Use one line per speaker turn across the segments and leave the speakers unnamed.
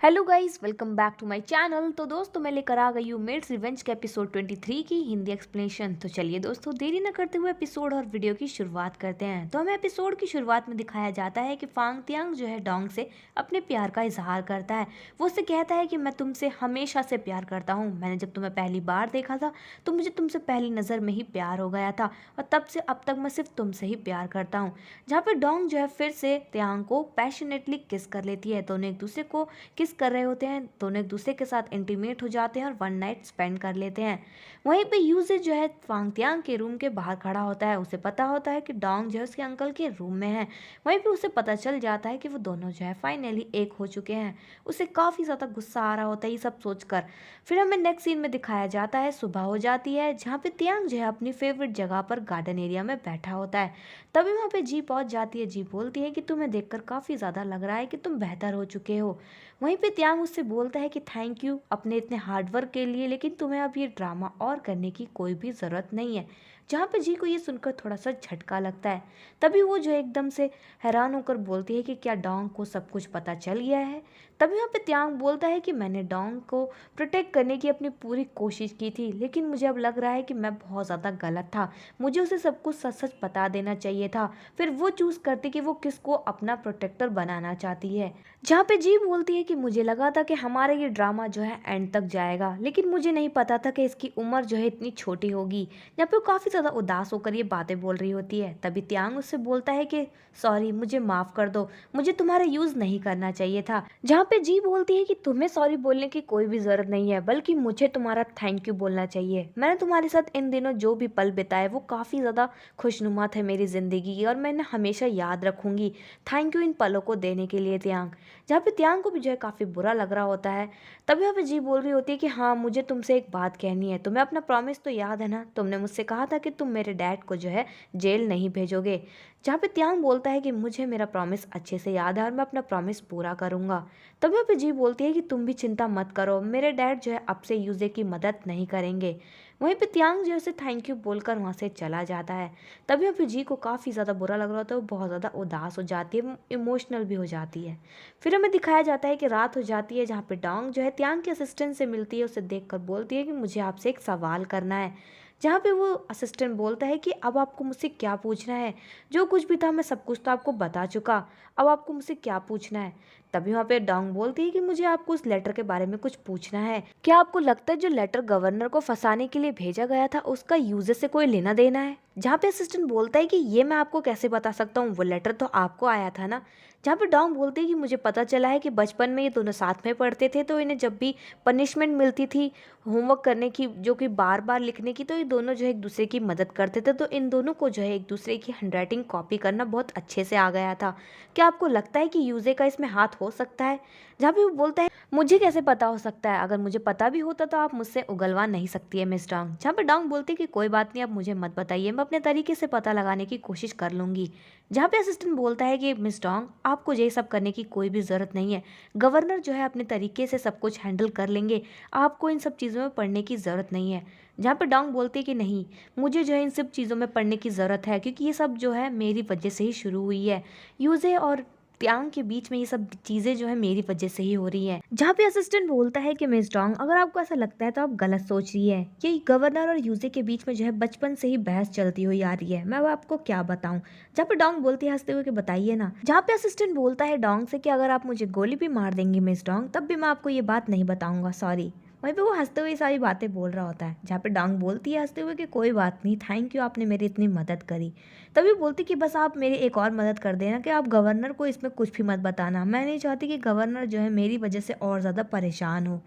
Hello guys, welcome back to my channel. तो दोस्तों मैं लेकर आ गई हूँ मेड्स रिवेंज के एपिसोड 23 की हिंदी एक्सप्लेनेशन। तो चलिए दोस्तों देरी न करते हुए एपिसोड और वीडियो की शुरुआत करते हैं। तो हमें एपिसोड की शुरुआत में दिखाया जाता है कि फांग तियांग जो है डोंग से अपने प्यार का इजहार करता है। वो उससे कहता है कि मैं तुमसे हमेशा से प्यार करता हूँ। मैंने जब तुम्हें पहली बार देखा था तो मुझे तुमसे पहली नज़र में ही प्यार हो गया था और तब से अब तक मैं सिर्फ तुमसे ही प्यार करता हूँ। जहाँ पे डोंग जो है फिर से तियांग को पैशनेटली किस कर लेती है। दोनों एक दूसरे को किस कर रहे होते हैं, दोनों एक दूसरे के साथ इंटीमेट हो जाते हैं और वन नाइट स्पेंड कर लेते हैं। वहीं पे यूजे जो है फांग तियांग के रूम के बाहर खड़ा होता है। उसे पता होता है कि डोंग जो है उसके अंकल के रूम में है। वहीं पे उसे पता चल जाता है कि वो दोनों जो है फाइनली एक हो चुके हैं। उसे काफ़ी ज़्यादा गुस्सा आ रहा होता है ये सब सोचकर। फिर हमें नेक्स्ट सीन में दिखाया जाता है सुबह हो जाती है, जहाँ पे तियांग जो है अपनी फेवरेट जगह पर गार्डन एरिया में बैठा होता है। तभी वहाँ पे जी पहुँच जाती है। जी बोलती है कि तुम्हें देखकर काफ़ी ज़्यादा लग रहा है कि तुम बेहतर हो चुके हो। वहीं पे तियांग उससे बोलता है कि थैंक यू अपने इतने हार्डवर्क के लिए, लेकिन तुम्हें अब ये ड्रामा और करने की कोई भी ज़रूरत नहीं है। जहाँ पे जी को ये सुनकर थोड़ा सा झटका लगता है। तभी वो जो एकदम से हैरान होकर बोलती है कि क्या डोंग को सब कुछ पता चल गया है। तभी वहाँ पे तियांग बोलता है कि मैंने डोंग को प्रोटेक्ट करने की अपनी पूरी कोशिश की थी, लेकिन मुझे अब लग रहा है कि मैं बहुत ज़्यादा गलत था। मुझे उसे सब कुछ सच सच बता देना चाहिए था। फिर वो चूज़ करती कि वो किसको अपना प्रोटेक्टर बनाना चाहती है। जहाँ पे जी बोलती है कि मुझे लगा था कि हमारा ये ड्रामा जो है एंड तक जाएगा, लेकिन मुझे नहीं पता था कि इसकी उम्र जो है इतनी छोटी होगी। यहाँ पे वो काफ़ी ज़्यादा उदास होकर ये बातें बोल रही होती है। तभी तियांग उससे बोलता है कि सॉरी, मुझे माफ़ कर दो, मुझे तुम्हारा यूज़ नहीं करना चाहिए था। जहाँ पे जी बोलती है कि तुम्हें सॉरी बोलने की कोई भी ज़रूरत नहीं है, बल्कि मुझे तुम्हारा थैंक यू बोलना चाहिए। मैंने तुम्हारे साथ इन दिनों जो भी पल बिताए वो काफ़ी ज़्यादा खुशनुमा थे मेरी ज़िंदगी की, और मैं इन्हें हमेशा याद रखूँगी। थैंक यू इन पलों को देने के लिए तियांग। जहाँ पे तियांग को भी जो है काफ़ी बुरा लग रहा होता है। तभी वहाँ पे जी बोल रही होती है कि हाँ, मुझे तुमसे एक बात कहनी है। तुम्हें अपना प्रॉमिस तो याद है ना? तुमने मुझसे कहा था कि तुम मेरे डैड को जो है जेल नहीं भेजोगे। जहाँ पे तियांग बोलता है कि मुझे मेरा प्रॉमिस अच्छे से याद है और मैं अपना प्रॉमिस पूरा करूँगा। तभी वहाँ पे जी बोलती है कि तुम भी चिंता मत करो, मेरे डैड जो है अब से यूजे की मदद नहीं करेंगे। वहीं पे तियांग जो है उसे थैंक यू बोलकर वहाँ से चला जाता है। तभी वहाँ पे जी को काफ़ी ज़्यादा बुरा लग रहा होता है। वो बहुत ज़्यादा उदास हो जाती है, इमोशनल भी हो जाती है। फिर हमें दिखाया जाता है कि रात हो जाती है, जहाँ पे डोंग जो है तियांग के असिस्टेंट से मिलती है। उसे देखकर बोलती है कि मुझे आपसे एक सवाल करना है। जहाँ पे वो असिस्टेंट बोलता है कि अब आपको मुझसे क्या पूछना है? जो कुछ भी था मैं सब कुछ तो आपको बता चुका, अब आपको मुझसे क्या पूछना है? तभी वहाँ पे डोंग बोलती है कि मुझे आपको उस लेटर के बारे में कुछ पूछना है। क्या आपको लगता है जो लेटर गवर्नर को फंसाने के लिए भेजा गया था उसका यूजर से कोई लेना देना है? जहाँ पे असिस्टेंट बोलता है कि ये मैं आपको कैसे बता सकता हूँ, वो लेटर तो आपको आया था ना। जहाँ पे डोंग बोलती है कि मुझे पता चला है कि बचपन में ये दोनों साथ में पढ़ते थे, तो इन्हें जब भी पनिशमेंट मिलती थी होमवर्क करने की, जो कि बार बार लिखने की, तो ये दोनों जो है एक दूसरे की मदद करते थे। तो इन दोनों को जो है एक दूसरे की हैंडराइटिंग कॉपी करना बहुत अच्छे से आ गया था। क्या आपको लगता है कि यूजे का इसमें हाथ हो सकता है? जहाँ पे वो बोलता है मुझे कैसे पता हो सकता है, अगर मुझे पता भी होता तो आप मुझसे उगलवा नहीं सकती है मिस डोंग। जहाँ पे डोंग बोलती है कि कोई बात नहीं, आप मुझे मत बताइए, मैं अपने तरीके से पता लगाने की कोशिश कर लूँगी। जहाँ पे असिस्टेंट बोलता है कि मिस डोंग आपको ये सब करने की कोई भी ज़रूरत नहीं है, गवर्नर जो है अपने तरीके से सब कुछ हैंडल कर लेंगे, आपको इन सब चीज़ों में पढ़ने की ज़रूरत नहीं है। जहाँ पे डोंग बोलती है कि नहीं, मुझे जो है इन सब चीज़ों में पढ़ने की ज़रूरत है, क्योंकि ये सब जो है मेरी वजह से ही शुरू हुई है। यूजे और तियांग के बीच में ये सब चीज़ें जो है मेरी वजह से ही हो रही है। जहाँ पे असिस्टेंट बोलता है कि मिस डोंग अगर आपको ऐसा लगता है तो आप गलत सोच रही है, कि गवर्नर और यूजे के बीच में जो है बचपन से ही बहस चलती हुई आ रही है, मैं अब आपको क्या बताऊं। जहाँ पे डोंग बोलती है हंसते हुए कि बताइए ना। जहाँ पे असिस्टेंट बोलता है डोंग से कि अगर आप मुझे गोली भी मार देंगी मिस डोंग, तब भी मैं आपको ये बात नहीं बताऊंगा, सॉरी। वहीं पे वो हंसते हुए सारी बातें बोल रहा होता है। जहाँ पे डोंग बोलती है हंसते हुए कि कोई बात नहीं, थैंक यू, आपने मेरी इतनी मदद करी। तभी बोलती कि बस आप मेरी एक और मदद कर देना, कि आप गवर्नर को इसमें कुछ भी मत बताना, मैं नहीं चाहती कि गवर्नर जो है मेरी वजह से और ज़्यादा परेशान हो।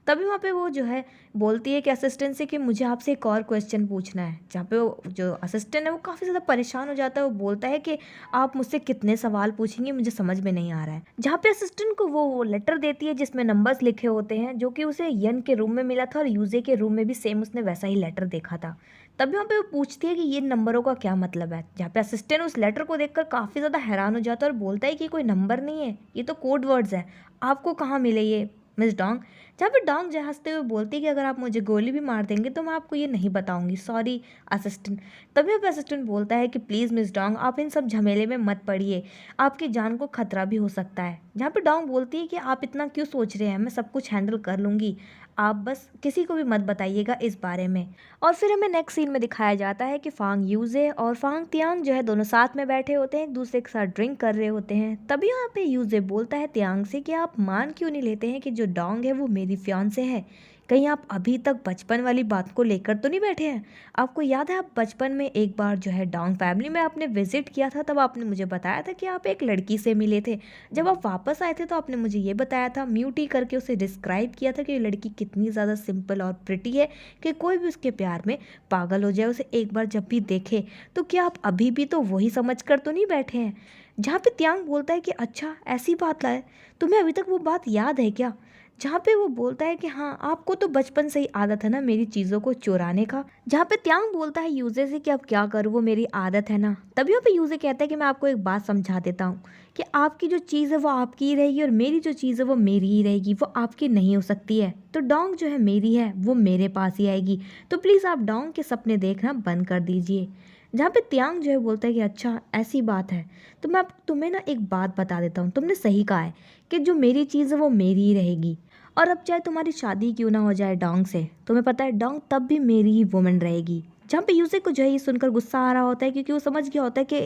तभी वहाँ पे वो जो है बोलती है कि असिस्टेंट से कि मुझे आपसे एक और क्वेश्चन पूछना है। जहाँ पे वो जो असिस्टेंट है वो काफ़ी ज़्यादा परेशान हो जाता है। वो बोलता है कि आप मुझसे कितने सवाल पूछेंगे, मुझे समझ में नहीं आ रहा है। जहाँ पे असिस्टेंट को वो लेटर देती है जिसमें नंबर्स लिखे होते हैं, जो कि उसे यन के रूम में मिला था और यूजे के रूम में भी सेम उसने वैसा ही लेटर देखा था। तभी वहाँ पे वो पूछती है कि ये नंबरों का क्या मतलब है। जहाँ पे असिस्टेंट उस लेटर को देखकर काफ़ी ज़्यादा हैरान हो जाता है और बोलता है कि कोई नंबर नहीं है, ये तो कोड वर्ड्स है, आपको कहाँ मिले ये? Miss Dong. जहाँ पे डोंग जो हंसते हुए बोलती है कि अगर आप मुझे गोली भी मार देंगे तो मैं आपको ये नहीं बताऊंगी, सॉरी असिस्टेंट। तभी अब असिस्टेंट बोलता है कि प्लीज़ मिस डोंग आप इन सब झमेले में मत पड़िए, आपकी जान को खतरा भी हो सकता है। जहाँ पे डोंग बोलती है कि आप इतना क्यों सोच रहे हैं, मैं सब कुछ हैंडल कर लूँगी, आप बस किसी को भी मत बताइएगा इस बारे में। और फिर हमें नेक्स्ट सीन में दिखाया जाता है कि फांग यूजे और फांग तियांग जो है दोनों साथ में बैठे होते हैं, एक दूसरे के साथ ड्रिंक कर रहे होते हैं। तभी यहाँ पे यूजे बोलता है तियांग से कि आप मान क्यों नहीं लेते हैं कि जो डोंग है वो मेरी फियांसे है, कहीं आप अभी तक बचपन वाली बात को लेकर तो नहीं बैठे हैं। आपको याद है आप बचपन में एक बार जो है डोंग फैमिली में आपने विजिट किया था, तब आपने मुझे बताया था कि आप एक लड़की से मिले थे। जब आप वापस आए थे तो आपने मुझे ये बताया था, म्यूटी करके उसे डिस्क्राइब किया था कि ये लड़की कितनी ज़्यादा सिंपल और प्रिटी है कि कोई भी उसके प्यार में पागल हो जाए, उसे एक बार जब भी देखे। तो क्या आप अभी भी तो वही समझ कर तो नहीं बैठे हैं। जहाँ पे त्यांग बोलता है कि अच्छा ऐसी बात है, तुम्हें अभी तक वो बात याद है क्या। जहाँ पे वो बोलता है कि हाँ आपको तो बचपन से ही आदत है ना मेरी चीज़ों को चुराने का। जहाँ पे त्यांग बोलता है यूजे से कि अब क्या करूँ, वो मेरी आदत है ना। तभी वहाँ पे यूजे कहता है कि मैं आपको एक बात समझा देता हूँ कि आपकी जो चीज़ है वो आपकी ही रहेगी और मेरी जो चीज़ है वो मेरी ही रहेगी, वो आपकी नहीं हो सकती है। तो डोंग जो है मेरी है, वो मेरे पास ही आएगी, तो प्लीज़ आप डोंग के सपने देखना बंद कर दीजिए। जहाँ पे त्यांग जो है बोलता है कि अच्छा ऐसी बात है, तो मैं अब तुम्हें ना एक बात बता देता हूँ, तुमने सही कहा है कि जो मेरी चीज़ है वो मेरी ही रहेगी, और अब चाहे तुम्हारी शादी क्यों ना हो जाए डोंग से, तुम्हें पता है डोंग तब भी मेरी ही वुमन रहेगी। जहाँ पे यूजे को जो है ये सुनकर गुस्सा आ रहा होता है, क्योंकि वो समझ गया होता है कि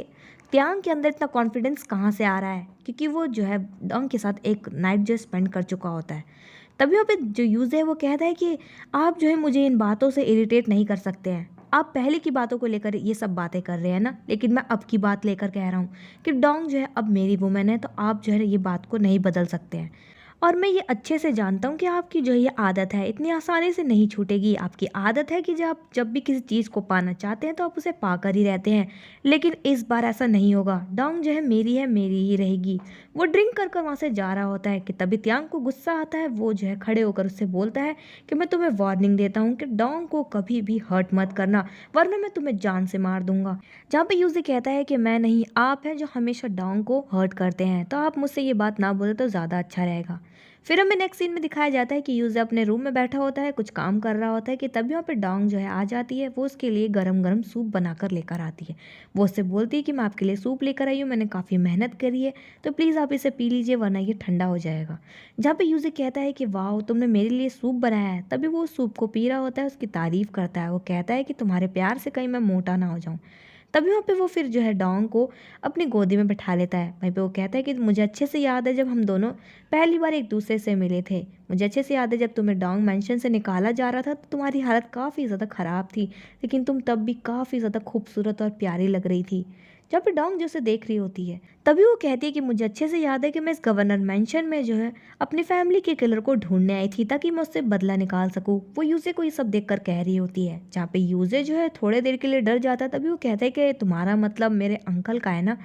त्यांग के अंदर इतना कॉन्फिडेंस कहाँ से आ रहा है, क्योंकि वो जो है डोंग के साथ एक नाइट जो स्पेंड कर चुका होता है। तभी वहाँ पे जो यूजे है वो कहता है कि आप जो है मुझे इन बातों से इरिटेट नहीं कर सकते हैं, आप पहले की बातों को लेकर ये सब बातें कर रहे हैं ना, लेकिन मैं अब की बात लेकर कह रहा हूँ कि डोंग जो है अब मेरी वुमेन है, तो आप जो है ये बात को नहीं बदल सकते हैं। और मैं ये अच्छे से जानता हूँ कि आपकी जो ये आदत है इतनी आसानी से नहीं छूटेगी। आपकी आदत है कि जब भी किसी चीज़ को पाना चाहते हैं तो आप उसे पाकर ही रहते हैं, लेकिन इस बार ऐसा नहीं होगा। डोंग जो है मेरी ही रहेगी। वो ड्रिंक कर कर वहाँ से जा रहा होता है कि तभी त्यांग को गुस्सा आता है। वो जो है खड़े होकर उससे बोलता है कि मैं तुम्हें वार्निंग देता हूँ कि डोंग को कभी भी हर्ट मत करना, वरना मैं तुम्हें जान से मार दूंगा। जहाँ पे यूजी कहता है कि मैं नहीं, आप हैं जो हमेशा डोंग को हर्ट करते हैं, तो आप मुझसे ये बात ना बोले तो ज़्यादा अच्छा रहेगा। फिर हमें नेक्स्ट सीन में दिखाया जाता है कि यूजे अपने रूम में बैठा होता है, कुछ काम कर रहा होता है कि तभी वहाँ पे डोंग जो है आ जाती है। वो उसके लिए गरम गरम सूप बनाकर लेकर आती है। वो उससे बोलती है कि मैं आपके लिए सूप लेकर आई हूँ, मैंने काफ़ी मेहनत करी है, तो प्लीज़ आप इसे पी लीजिए वरना ये ठंडा हो जाएगा। जहाँ पे यूजे कहता है कि वाह तुमने मेरे लिए सूप बनाया है, तभी वो सूप को पी रहा होता है, उसकी तारीफ करता है। वो कहता है कि तुम्हारे प्यार से कहीं मैं मोटा ना हो जाऊँ। तभी वहाँ पे वो फिर जो है डोंग को अपनी गोदी में बैठा लेता है। वहीं पे वो कहता है कि मुझे अच्छे से याद है जब हम दोनों पहली बार एक दूसरे से मिले थे, मुझे अच्छे से याद है जब तुम्हें डोंग मेंशन से निकाला जा रहा था तो तुम्हारी हालत काफ़ी ज़्यादा ख़राब थी, लेकिन तुम तब भी काफ़ी ज़्यादा खूबसूरत और प्यारी लग रही थी। जब भी डोंग जो उसे देख रही होती है तभी वो कहती है कि मुझे अच्छे से याद है कि मैं इस गवर्नर मेंशन में जो है अपनी फैमिली के किलर को ढूंढने आई थी ताकि मैं उससे बदला निकाल सकूं। वो यूजे को ये सब देखकर कह रही होती है। जहाँ पे यूजे जो है थोड़े देर के लिए डर जाता है, तभी वो कहता है कि तुम्हारा मतलब मेरे अंकल का है ना।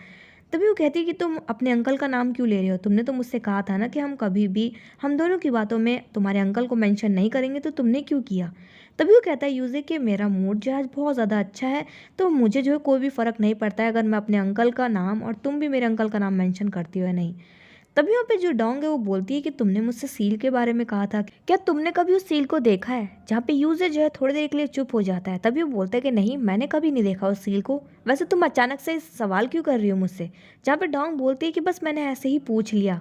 तभी वो कहती है कि तुम अपने अंकल का नाम क्यों ले रहे हो, तुमने तो मुझसे कहा था ना कि हम कभी भी हम दोनों की बातों में तुम्हारे अंकल को मेंशन नहीं करेंगे, तो तुमने क्यों किया। तभी वो कहता है यूजे कि मेरा मूड जो है आज बहुत ज़्यादा अच्छा है, तो मुझे जो है कोई भी फ़र्क नहीं पड़ता है अगर मैं अपने अंकल का नाम और तुम भी मेरे अंकल का नाम मेंशन करती हो या नहीं। तभी वहाँ पे जो डोंग है वो बोलती है कि तुमने मुझसे सील के बारे में कहा था, क्या तुमने कभी उस सील को देखा है। जहाँ पे यूजर जो है थोड़ी देर के लिए चुप हो जाता है। तभी वो बोलता है कि नहीं मैंने कभी नहीं देखा उस सील को, वैसे तुम अचानक से सवाल क्यों कर रही हो मुझसे। जहाँ पे डोंग बोलती है कि बस मैंने ऐसे ही पूछ लिया।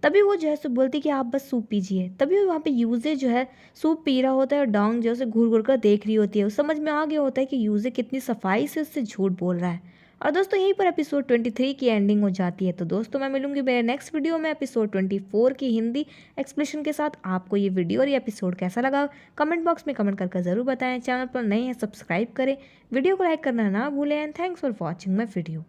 तभी वो जो है सो बोलती है कि आप बस सूप पीजिए। तभी वहाँ पे यूजे जो है सूप पी रहा होता है और डोंग जो है घूर घूर कर देख रही होती है। उस समझ में आ गया होता है कि यूजे कितनी सफाई से उससे झूठ बोल रहा है। और दोस्तों यहीं पर एपिसोड 23 की एंडिंग हो जाती है। तो दोस्तों मैं मिलूंगी मेरे नेक्स्ट वीडियो में एपिसोड 24 की हिंदी एक्सप्लेनेशन के साथ। आपको ये वीडियो और ये एपिसोड कैसा लगा कमेंट बॉक्स में कमेंट करके ज़रूर बताएं। चैनल पर नए हैं सब्सक्राइब करें, वीडियो को लाइक करना ना भूलें। And thanks for watching my video.